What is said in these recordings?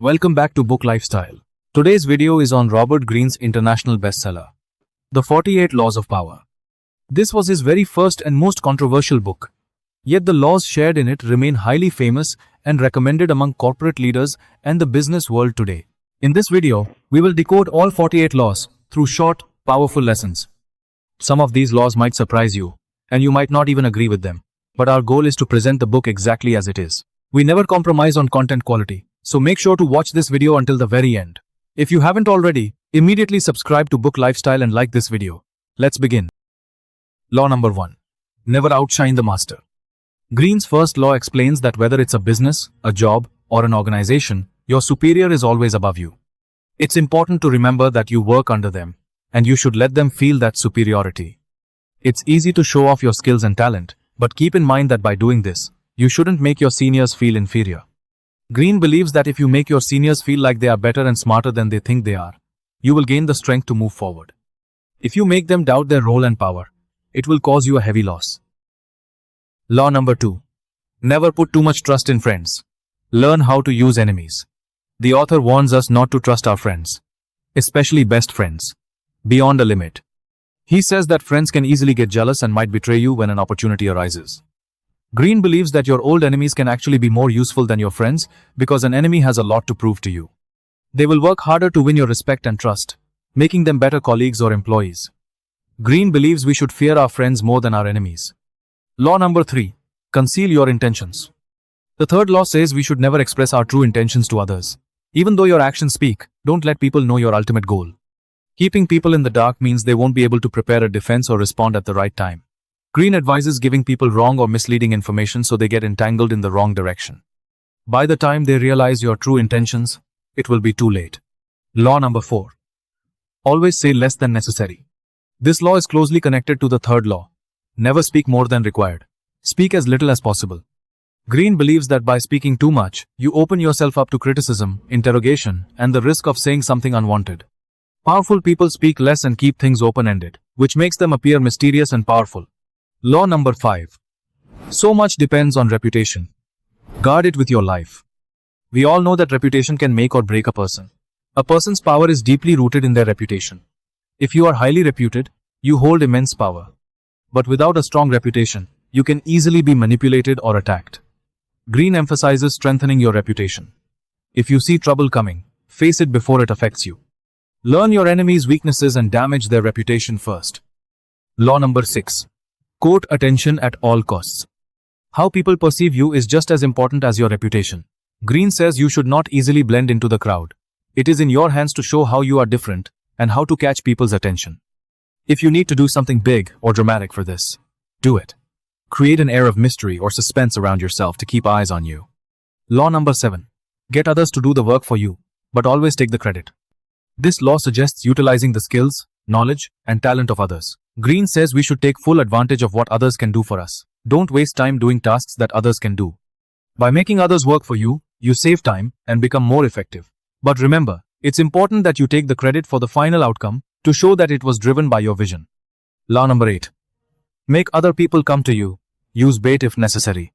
Welcome back to Book Lifestyle. Today's video is on Robert Greene's international bestseller, The 48 Laws of Power. This was his very first and most controversial book. Yet the laws shared in it remain highly famous and recommended among corporate leaders and the business world today. In this video, we will decode all 48 laws through short, powerful lessons. Some of these laws might surprise you, and you might not even agree with them. But our goal is to present the book exactly as it is. We never compromise on content quality. So make sure to watch this video until the very end. If you haven't already, immediately subscribe to Book Lifestyle and like this video. Let's begin. Law number 1. Never outshine the master. Greene's first law explains that whether it's a business, a job, or an organization, your superior is always above you. It's important to remember that you work under them, and you should let them feel that superiority. It's easy to show off your skills and talent, but keep in mind that by doing this, you shouldn't make your seniors feel inferior. Greene believes that if you make your seniors feel like they are better and smarter than they think they are, you will gain the strength to move forward. If you make them doubt their role and power, it will cause you a heavy loss. Law number 2. Never put too much trust in friends. Learn how to use enemies. The author warns us not to trust our friends, especially best friends, beyond a limit. He says that friends can easily get jealous and might betray you when an opportunity arises. Greene believes that your old enemies can actually be more useful than your friends because an enemy has a lot to prove to you. They will work harder to win your respect and trust, making them better colleagues or employees. Greene believes we should fear our friends more than our enemies. Law number 3. Conceal your intentions. The third law says we should never express our true intentions to others. Even though your actions speak, don't let people know your ultimate goal. Keeping people in the dark means they won't be able to prepare a defense or respond at the right time. Greene advises giving people wrong or misleading information so they get entangled in the wrong direction. By the time they realize your true intentions, it will be too late. Law number 4. Always say less than necessary. This law is closely connected to the third law. Never speak more than required. Speak as little as possible. Greene believes that by speaking too much, you open yourself up to criticism, interrogation, and the risk of saying something unwanted. Powerful people speak less and keep things open-ended, which makes them appear mysterious and powerful. Law number 5. So much depends on reputation. Guard it with your life. We all know that reputation can make or break a person. A person's power is deeply rooted in their reputation. If you are highly reputed, you hold immense power. But without a strong reputation, you can easily be manipulated or attacked. Greene emphasizes strengthening your reputation. If you see trouble coming, face it before it affects you. Learn your enemy's weaknesses and damage their reputation first. Law number 6. Quote attention at all costs. How people perceive you is just as important as your reputation. Greene says you should not easily blend into the crowd. It is in your hands to show how you are different and how to catch people's attention. If you need to do something big or dramatic for this, do it. Create an air of mystery or suspense around yourself to keep eyes on you. Law number 7. Get others to do the work for you, but always take the credit. This law suggests utilizing the skills, knowledge, and talent of others. Greene says we should take full advantage of what others can do for us. Don't waste time doing tasks that others can do. By making others work for you, you save time and become more effective. But remember, it's important that you take the credit for the final outcome to show that it was driven by your vision. Law number 8. Make other people come to you. Use bait if necessary.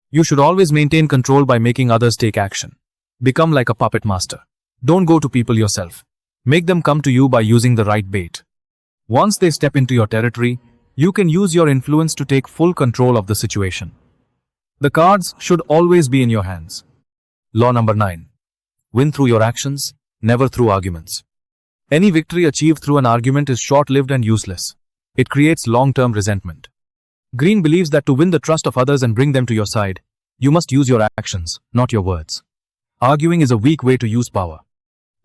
You should always maintain control by making others take action. Become like a puppet master. Don't go to people yourself. Make them come to you by using the right bait. Once they step into your territory, you can use your influence to take full control of the situation. The cards should always be in your hands. Law number 9. Win through your actions, never through arguments. Any victory achieved through an argument is short-lived and useless. It creates long-term resentment. Greene believes that to win the trust of others and bring them to your side, you must use your actions, not your words. Arguing is a weak way to use power.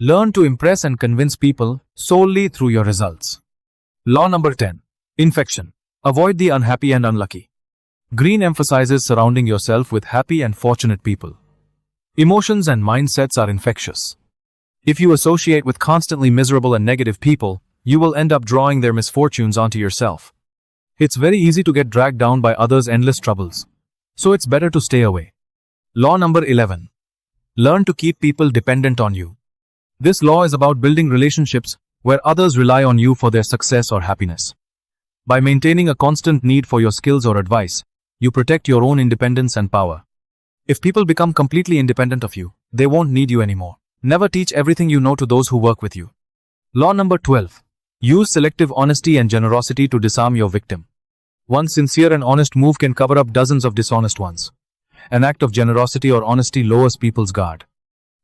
Learn to impress and convince people solely through your results. Law number 10. Infection. Avoid the unhappy and unlucky. Greene emphasizes surrounding yourself with happy and fortunate people. Emotions and mindsets are infectious. If you associate with constantly miserable and negative people, you will end up drawing their misfortunes onto yourself. It's very easy to get dragged down by others' endless troubles. So it's better to stay away. Law number 11. Learn to keep people dependent on you. This law is about building relationships where others rely on you for their success or happiness. By maintaining a constant need for your skills or advice, you protect your own independence and power. If people become completely independent of you, they won't need you anymore. Never teach everything you know to those who work with you. Law number 12. Use selective honesty and generosity to disarm your victim. One sincere and honest move can cover up dozens of dishonest ones. An act of generosity or honesty lowers people's guard.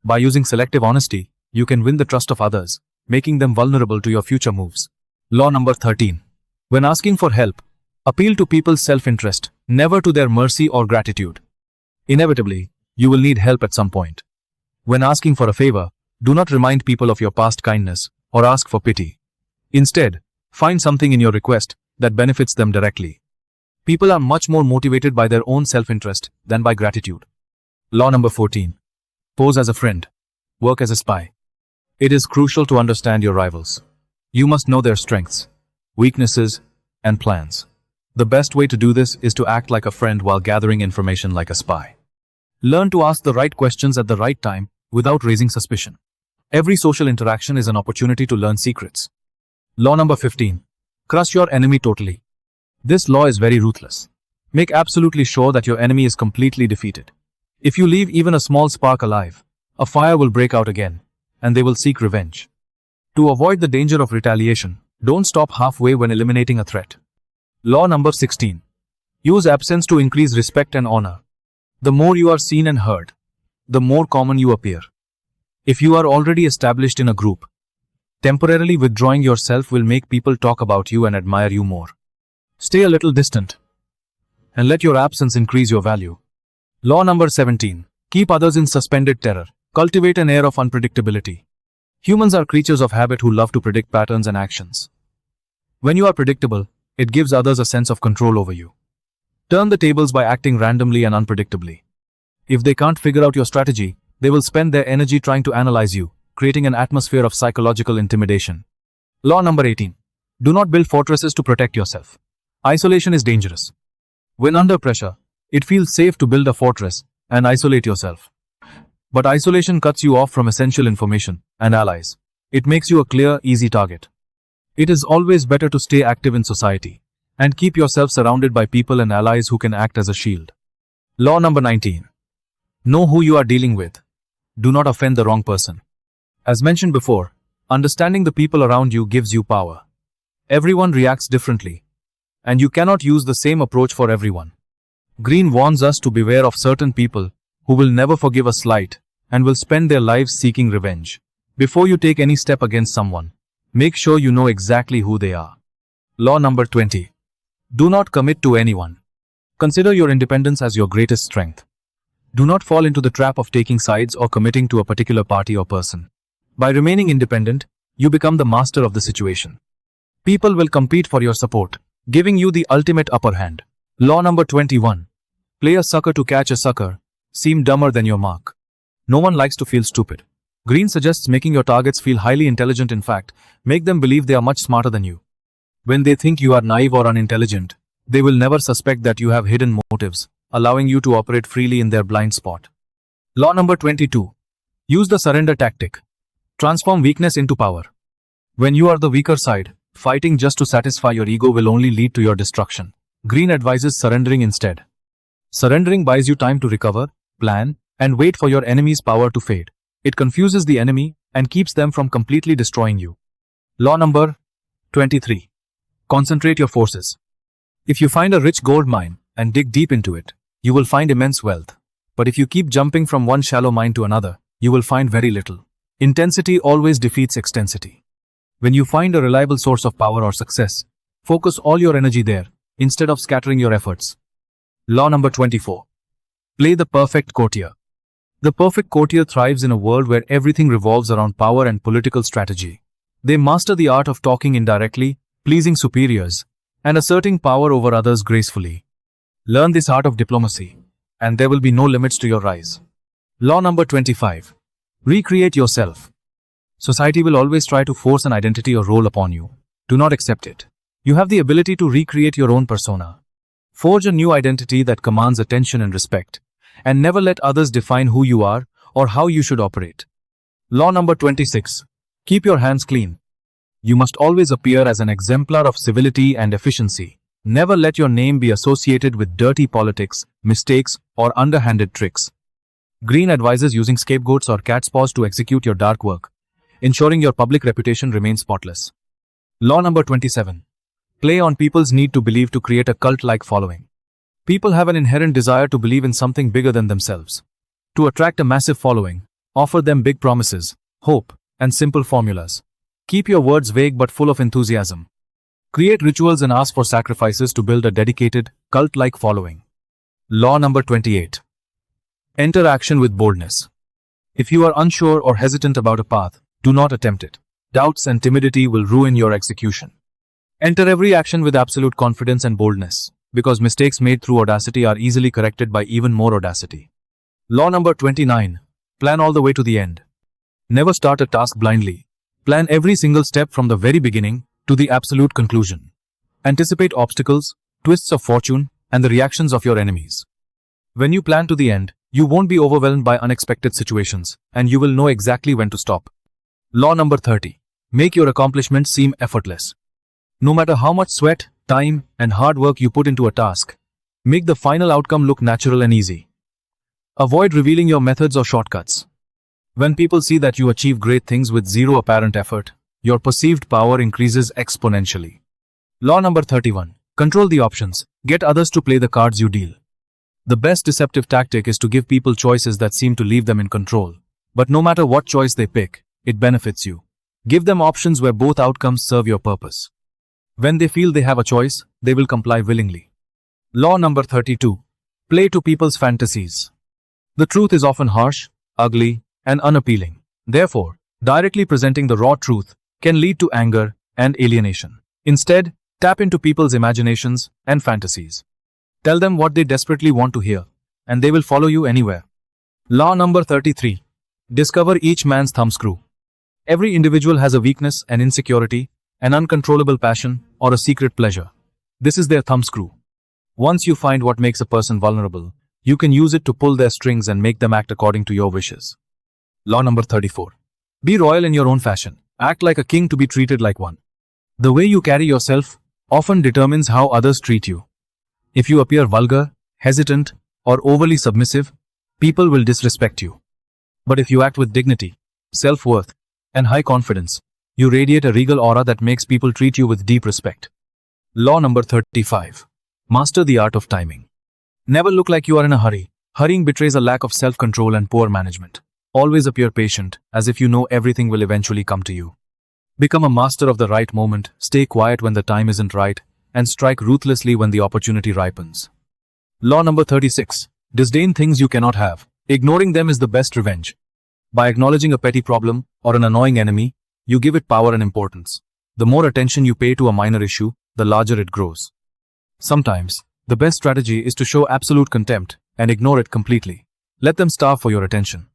By using selective honesty, you can win the trust of others, making them vulnerable to your future moves. Law number 13. When asking for help, appeal to people's self-interest, never to their mercy or gratitude. Inevitably, you will need help at some point. When asking for a favor, do not remind people of your past kindness or ask for pity. Instead, find something in your request that benefits them directly. People are much more motivated by their own self-interest than by gratitude. Law number 14. Pose as a friend. Work as a spy. It is crucial to understand your rivals. You must know their strengths, weaknesses, and plans. The best way to do this is to act like a friend while gathering information like a spy. Learn to ask the right questions at the right time without raising suspicion. Every social interaction is an opportunity to learn secrets. Law number 15. Crush your enemy totally. This law is very ruthless. Make absolutely sure that your enemy is completely defeated. If you leave even a small spark alive, a fire will break out again, and they will seek revenge. To avoid the danger of retaliation, don't stop halfway when eliminating a threat. Law number 16. Use absence to increase respect and honor. The more you are seen and heard, the more common you appear. If you are already established in a group, temporarily withdrawing yourself will make people talk about you and admire you more. Stay a little distant, and let your absence increase your value. Law number 17. Keep others in suspended terror. Cultivate an air of unpredictability. Humans are creatures of habit who love to predict patterns and actions. When you are predictable, it gives others a sense of control over you. Turn the tables by acting randomly and unpredictably. If they can't figure out your strategy, they will spend their energy trying to analyze you, creating an atmosphere of psychological intimidation. Law number 18. Do not build fortresses to protect yourself. Isolation is dangerous. When under pressure, it feels safe to build a fortress and isolate yourself. But isolation cuts you off from essential information and allies. It makes you a clear, easy target. It is always better to stay active in society and keep yourself surrounded by people and allies who can act as a shield. Law number 19. Know who you are dealing with. Do not offend the wrong person. As mentioned before, understanding the people around you gives you power. Everyone reacts differently, and you cannot use the same approach for everyone. Greene warns us to beware of certain people who will never forgive a slight and will spend their lives seeking revenge. Before you take any step against someone, make sure you know exactly who they are. Law number 20. Do not commit to anyone. Consider your independence as your greatest strength. Do not fall into the trap of taking sides or committing to a particular party or person. By remaining independent, you become the master of the situation. People will compete for your support, giving you the ultimate upper hand. Law number 21. Play a sucker to catch a sucker. Seem dumber than your mark. No one likes to feel stupid. Greene suggests making your targets feel highly intelligent. In fact, make them believe they are much smarter than you. When they think you are naive or unintelligent, they will never suspect that you have hidden motives, allowing you to operate freely in their blind spot. Law number 22. Use the surrender tactic. Transform weakness into power. When you are the weaker side, fighting just to satisfy your ego will only lead to your destruction. Greene advises surrendering instead. Surrendering buys you time to recover, plan, and wait for your enemy's power to fade. It confuses the enemy and keeps them from completely destroying you. Law number 23. Concentrate your forces. If you find a rich gold mine and dig deep into it, you will find immense wealth. But if you keep jumping from one shallow mine to another, you will find very little. Intensity always defeats extensity. When you find a reliable source of power or success, focus all your energy there, instead of scattering your efforts. Law number 24. Play the perfect courtier. The perfect courtier thrives in a world where everything revolves around power and political strategy. They master the art of talking indirectly, pleasing superiors, and asserting power over others gracefully. Learn this art of diplomacy, and there will be no limits to your rise. Law number 25. Recreate yourself. Society will always try to force an identity or role upon you. Do not accept it. You have the ability to recreate your own persona. Forge a new identity that commands attention and respect, and never let others define who you are or how you should operate. Law number 26. Keep your hands clean. You must always appear as an exemplar of civility and efficiency. Never let your name be associated with dirty politics, mistakes, or underhanded tricks. Greene advises using scapegoats or cat's paws to execute your dark work, ensuring your public reputation remains spotless. Law number 27. Play on people's need to believe to create a cult-like following. People have an inherent desire to believe in something bigger than themselves. To attract a massive following, offer them big promises, hope, and simple formulas. Keep your words vague but full of enthusiasm. Create rituals and ask for sacrifices to build a dedicated, cult-like following. Law number 28. Enter action with boldness. If you are unsure or hesitant about a path, do not attempt it. Doubts and timidity will ruin your execution. Enter every action with absolute confidence and boldness, because mistakes made through audacity are easily corrected by even more audacity. Law number 29. Plan all the way to the end. Never start a task blindly. Plan every single step from the very beginning to the absolute conclusion. Anticipate obstacles, twists of fortune, and the reactions of your enemies. When you plan to the end, you won't be overwhelmed by unexpected situations, and you will know exactly when to stop. Law number 30. Make your accomplishments seem effortless. No matter how much sweat, time, and hard work you put into a task, make the final outcome look natural and easy. Avoid revealing your methods or shortcuts. When people see that you achieve great things with zero apparent effort, your perceived power increases exponentially. Law number 31. Control the options. Get others to play the cards you deal. The best deceptive tactic is to give people choices that seem to leave them in control. But no matter what choice they pick, it benefits you. Give them options where both outcomes serve your purpose. When they feel they have a choice, they will comply willingly. Law number 32. Play to people's fantasies. The truth is often harsh, ugly, and unappealing. Therefore, directly presenting the raw truth can lead to anger and alienation. Instead, tap into people's imaginations and fantasies. Tell them what they desperately want to hear, and they will follow you anywhere. Law number 33. Discover each man's thumbscrew. Every individual has a weakness, an insecurity, an uncontrollable passion, or a secret pleasure. This is their thumbscrew. Once you find what makes a person vulnerable, you can use it to pull their strings and make them act according to your wishes. Law number 34. Be royal in your own fashion. Act like a king to be treated like one. The way you carry yourself often determines how others treat you. If you appear vulgar, hesitant, or overly submissive, people will disrespect you. But if you act with dignity, self-worth, and high confidence, you radiate a regal aura that makes people treat you with deep respect. Law number 35. Master the art of timing. Never look like you are in a hurry. Hurrying betrays a lack of self-control and poor management. Always appear patient, as if you know everything will eventually come to you. Become a master of the right moment, stay quiet when the time isn't right, and strike ruthlessly when the opportunity ripens. Law number 36. Disdain things you cannot have. Ignoring them is the best revenge. By acknowledging a petty problem or an annoying enemy, you give it power and importance. The more attention you pay to a minor issue, the larger it grows. Sometimes, the best strategy is to show absolute contempt and ignore it completely. Let them starve for your attention.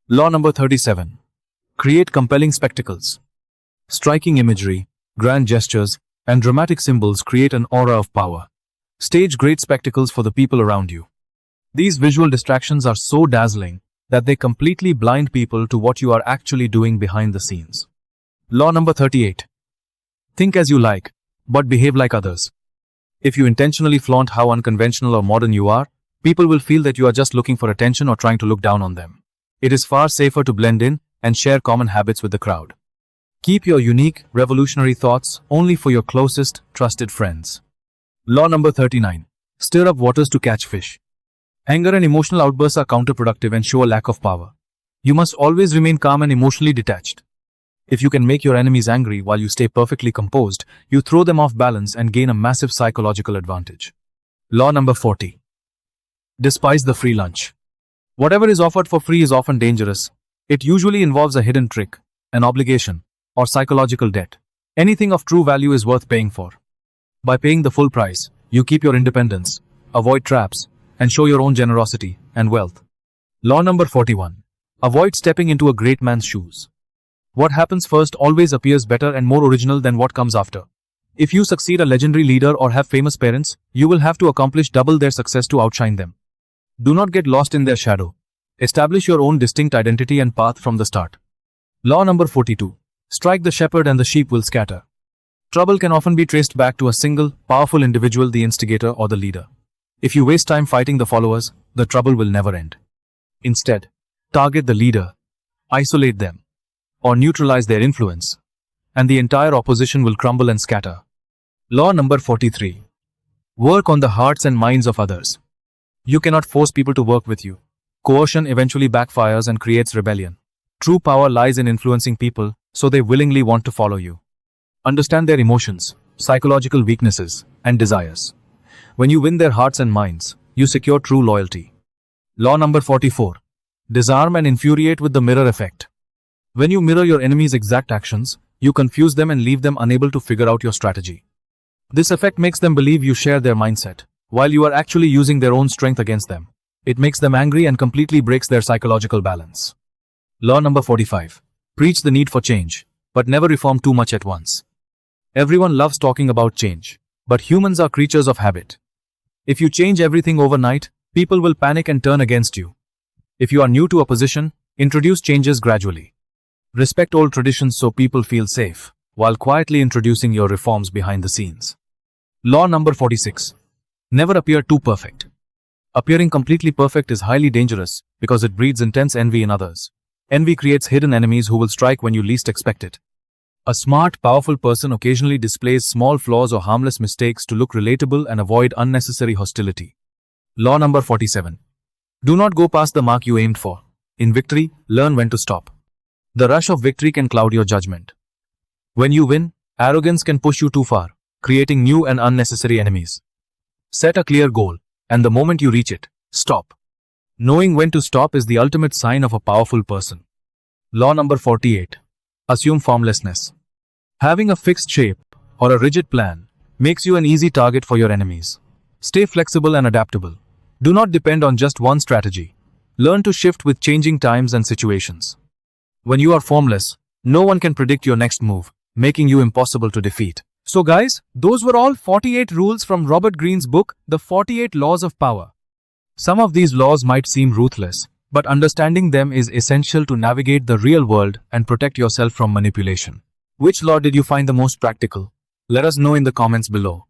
Law number 37. Create compelling spectacles. Striking imagery, grand gestures, and dramatic symbols create an aura of power. Stage great spectacles for the people around you. These visual distractions are so dazzling that they completely blind people to what you are actually doing behind the scenes. Law number 38. Think as you like, but behave like others. If you intentionally flaunt how unconventional or modern you are, people will feel that you are just looking for attention or trying to look down on them. It is far safer to blend in and share common habits with the crowd. Keep your unique, revolutionary thoughts only for your closest, trusted friends. Law number 39. Stir up waters to catch fish. Anger and emotional outbursts are counterproductive and show a lack of power. You must always remain calm and emotionally detached. If you can make your enemies angry while you stay perfectly composed, you throw them off balance and gain a massive psychological advantage. Law number 40. Despise the free lunch. Whatever is offered for free is often dangerous. It usually involves a hidden trick, an obligation, or psychological debt. Anything of true value is worth paying for. By paying the full price, you keep your independence, avoid traps, and show your own generosity and wealth. Law number 41. Avoid stepping into a great man's shoes. What happens first always appears better and more original than what comes after. If you succeed a legendary leader or have famous parents, you will have to accomplish double their success to outshine them. Do not get lost in their shadow. Establish your own distinct identity and path from the start. Law number 42. Strike the shepherd and the sheep will scatter. Trouble can often be traced back to a single, powerful individual, the instigator or the leader. If you waste time fighting the followers, the trouble will never end. Instead, target the leader, isolate them, or neutralize their influence, and the entire opposition will crumble and scatter. Law number 43. Work on the hearts and minds of others. You cannot force people to work with you. Coercion eventually backfires and creates rebellion. True power lies in influencing people so they willingly want to follow you. Understand their emotions, psychological weaknesses, and desires. When you win their hearts and minds, you secure true loyalty. Law number 44. Disarm and infuriate with the mirror effect. When you mirror your enemy's exact actions, you confuse them and leave them unable to figure out your strategy. This effect makes them believe you share their mindset, while you are actually using their own strength against them. It makes them angry and completely breaks their psychological balance. Law number 45. Preach the need for change, but never reform too much at once. Everyone loves talking about change, but humans are creatures of habit. If you change everything overnight, people will panic and turn against you. If you are new to a position, introduce changes gradually. Respect old traditions so people feel safe, while quietly introducing your reforms behind the scenes. Law number 46. Never appear too perfect. Appearing completely perfect is highly dangerous because it breeds intense envy in others. Envy creates hidden enemies who will strike when you least expect it. A smart, powerful person occasionally displays small flaws or harmless mistakes to look relatable and avoid unnecessary hostility. Law number 47. Do not go past the mark you aimed for. In victory, learn when to stop. The rush of victory can cloud your judgment. When you win, arrogance can push you too far, creating new and unnecessary enemies. Set a clear goal, and the moment you reach it, stop. Knowing when to stop is the ultimate sign of a powerful person. Law number 48. Assume formlessness. Having a fixed shape or a rigid plan makes you an easy target for your enemies. Stay flexible and adaptable. Do not depend on just one strategy. Learn to shift with changing times and situations. When you are formless, no one can predict your next move, making you impossible to defeat. So guys, those were all 48 rules from Robert Greene's book, The 48 Laws of Power. Some of these laws might seem ruthless, but understanding them is essential to navigate the real world and protect yourself from manipulation. Which law did you find the most practical? Let us know in the comments below.